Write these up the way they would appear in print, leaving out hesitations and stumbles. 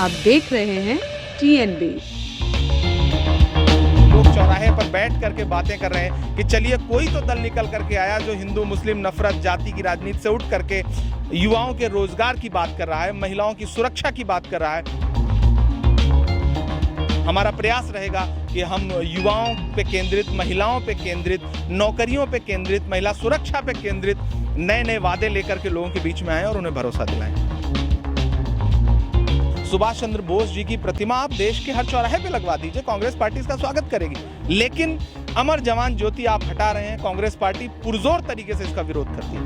आप देख रहे हैं TNB। लोग चौराहे पर बैठ करके बातें कर रहे हैं कि चलिए कोई तो दल निकल करके आया जो हिंदू मुस्लिम नफरत जाति की राजनीति से उठ करके युवाओं के रोजगार की बात कर रहा है, महिलाओं की सुरक्षा की बात कर रहा है। हमारा प्रयास रहेगा कि हम युवाओं पे केंद्रित, महिलाओं पे केंद्रित, नौकरियों पे केंद्रित, महिला सुरक्षा पे केंद्रित नए नए वादे लेकर के लोगों के बीच में आए और उन्हें भरोसा दिलाएं। सुभाष चंद्र बोस जी की प्रतिमा आप देश के हर चौराहे पे लगवा दीजिए, कांग्रेस पार्टी इसका स्वागत करेगी। लेकिन अमर जवान ज्योति आप हटा रहे हैं, कांग्रेस पार्टी पुरजोर तरीके से इसका विरोध करती है।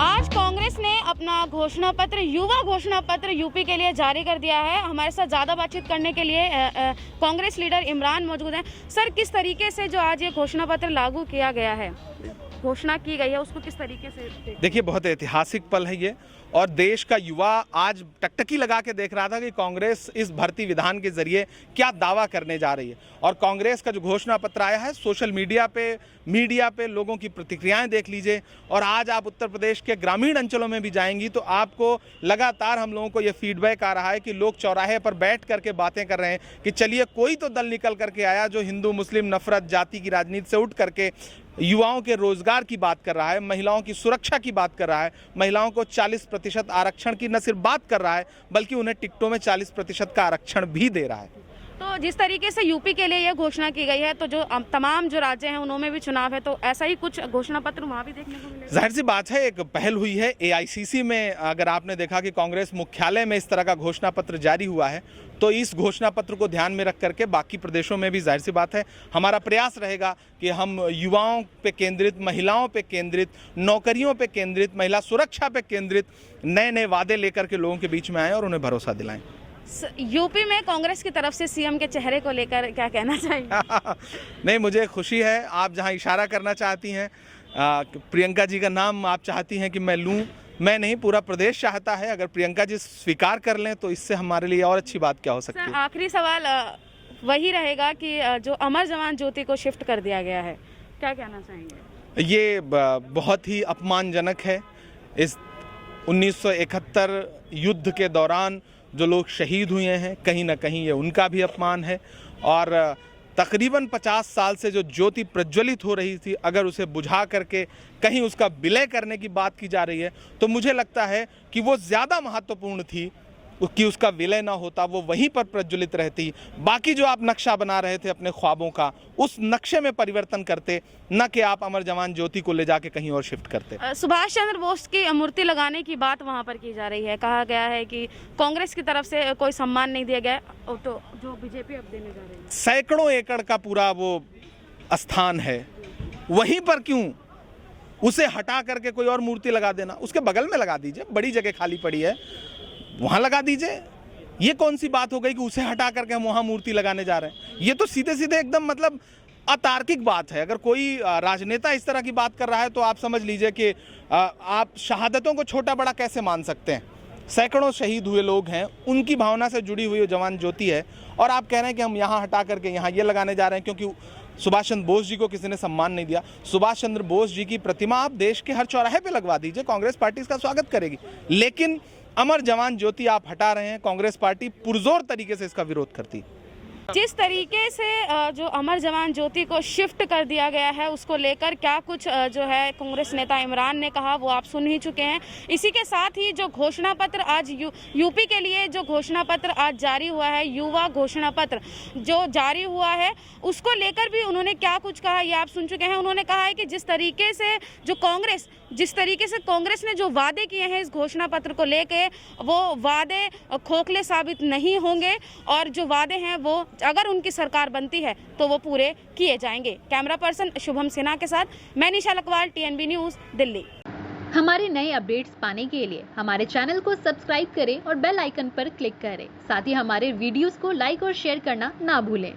आज कांग्रेस ने अपना घोषणा पत्र, युवा घोषणा पत्र यूपी के लिए जारी कर दिया है। हमारे साथ ज़्यादा बातचीत करने के लिए कांग्रेस लीडर इमरान मौजूद हैं। सर, किस तरीके से जो आज ये घोषणा पत्र लागू किया गया है, घोषणा की गई है, उसको किस तरीके से देखिए, बहुत ऐतिहासिक पल है ये, और देश का युवा आज टकटकी लगा के देख रहा था कि कांग्रेस इस भर्ती विधान के जरिए क्या दावा करने जा रही है। और कांग्रेस का जो घोषणा पत्र आया है, सोशल मीडिया पे लोगों की प्रतिक्रियाएं देख लीजिए। और आज आप उत्तर प्रदेश के ग्रामीण अंचलों में भी जाएंगी तो आपको लगातार हम लोगों को ये फीडबैक आ रहा है कि लोग चौराहे पर बैठ करके बातें कर रहे हैं कि चलिए कोई तो दल निकल करके आया जो हिंदू मुस्लिम नफरत जाति की राजनीति से उठ करके युवाओं के रोजगार की बात कर रहा है, महिलाओं की सुरक्षा की बात कर रहा है, महिलाओं को 40% आरक्षण की न सिर्फ बात कर रहा है बल्कि उन्हें टिकटों में 40% का आरक्षण भी दे रहा है। तो जिस तरीके से यूपी के लिए यह घोषणा की गई है, तो जो तमाम जो राज्य हैं उनमें भी चुनाव है, तो ऐसा ही कुछ घोषणा पत्र वहाँ भी देखने को मिलेगा। जाहिर सी बात है, एक पहल हुई है AICC में। अगर आपने देखा कि कांग्रेस मुख्यालय में इस तरह का घोषणा पत्र जारी हुआ है, तो इस घोषणा पत्र को ध्यान में रख करके बाकी प्रदेशों में भी जाहिर सी बात है हमारा प्रयास रहेगा कि हम युवाओं पे केंद्रित, महिलाओं पे केंद्रित, नौकरियों पे केंद्रित, महिला सुरक्षा पे केंद्रित नए नए वादे लेकर के लोगों के बीच में आए और उन्हें भरोसा दिलाएं। यूपी में कांग्रेस की तरफ से सीएम के चेहरे को लेकर क्या कहना चाहिए? नहीं, मुझे खुशी है। आप जहां इशारा करना चाहती हैं, प्रियंका जी का नाम आप चाहती हैं कि मैं लूं, मैं नहीं, पूरा प्रदेश चाहता है। अगर प्रियंका जी स्वीकार कर लें तो इससे हमारे लिए और अच्छी बात क्या हो सकती है। आखिरी सवाल वही रहेगा कि जो अमर जवान ज्योति को शिफ्ट कर दिया गया है, क्या कहना चाहेंगे? ये बहुत ही अपमानजनक है। इस 1971 युद्ध के दौरान जो लोग शहीद हुए हैं, कहीं ना कहीं ये उनका भी अपमान है। और तकरीबन 50 साल से जो ज्योति प्रज्वलित हो रही थी, अगर उसे बुझा करके कहीं उसका विलय करने की बात की जा रही है, तो मुझे लगता है कि वो ज़्यादा महत्वपूर्ण थी कि उसका विलय ना होता, वो वहीं पर प्रज्वलित रहती। बाकी जो आप नक्शा बना रहे थे अपने ख्वाबों का, उस नक्शे में परिवर्तन करते, न कि आप अमर जवान ज्योति को ले जाके कहीं और शिफ्ट करते। सुभाष चंद्र बोस की मूर्ति लगाने की बात वहां पर की जा रही है। कहा गया है कि कांग्रेस की तरफ से कोई सम्मान नहीं दिया गया, तो जो बीजेपी अब देने जा रही है। सैकड़ों एकड़ का पूरा वो स्थान है, वहीं पर क्यों उसे हटा करके कोई और मूर्ति लगा देना? उसके बगल में लगा दीजिए, बड़ी जगह खाली पड़ी है, वहां लगा दीजिए। ये कौन सी बात हो गई कि उसे हटा करके हम वहां मूर्ति लगाने जा रहे हैं? ये तो सीधे सीधे एकदम मतलब अतार्किक बात है। अगर कोई राजनेता इस तरह की बात कर रहा है तो आप समझ लीजिए कि आप शहादतों को छोटा बड़ा कैसे मान सकते हैं। सैकड़ों शहीद हुए लोग हैं, उनकी भावना से जुड़ी हुई जवान ज्योति है, और आप कह रहे हैं कि हम यहाँ हटा करके यहाँ ये लगाने जा रहे हैं क्योंकि सुभाष चंद्र बोस जी को किसी ने सम्मान नहीं दिया। सुभाष चंद्र बोस जी की प्रतिमा आप देश के हर चौराहे पे लगवा दीजिए, कांग्रेस पार्टी इसका स्वागत करेगी। लेकिन अमर जवान ज्योति आप हटा रहे हैं, कांग्रेस पार्टी पुरजोर तरीके से इसका विरोध करती है। जिस तरीके से जो अमर जवान ज्योति को शिफ्ट कर दिया गया है, उसको लेकर क्या कुछ जो है कांग्रेस नेता इमरान ने कहा, वो आप सुन ही चुके हैं। इसी के साथ ही जो घोषणा पत्र आज यूपी के लिए जो घोषणा पत्र आज जारी हुआ है, युवा घोषणा पत्र जो जारी हुआ है, उसको लेकर भी उन्होंने क्या कुछ कहा ये आप सुन चुके हैं। उन्होंने कहा है कि जिस तरीके से कांग्रेस ने जो वादे किए हैं इस घोषणा पत्र को लेके, वो वादे खोखले साबित नहीं होंगे, और जो वादे हैं वो अगर उनकी सरकार बनती है तो वो पूरे किए जाएंगे। कैमरा पर्सन शुभम सिन्हा के साथ मैं निशा लकवाल, TNB न्यूज़, दिल्ली। हमारे नए अपडेट्स पाने के लिए हमारे चैनल को सब्सक्राइब करें और बेल आइकन पर क्लिक करें। साथ ही हमारे वीडियोस को लाइक और शेयर करना ना भूलें।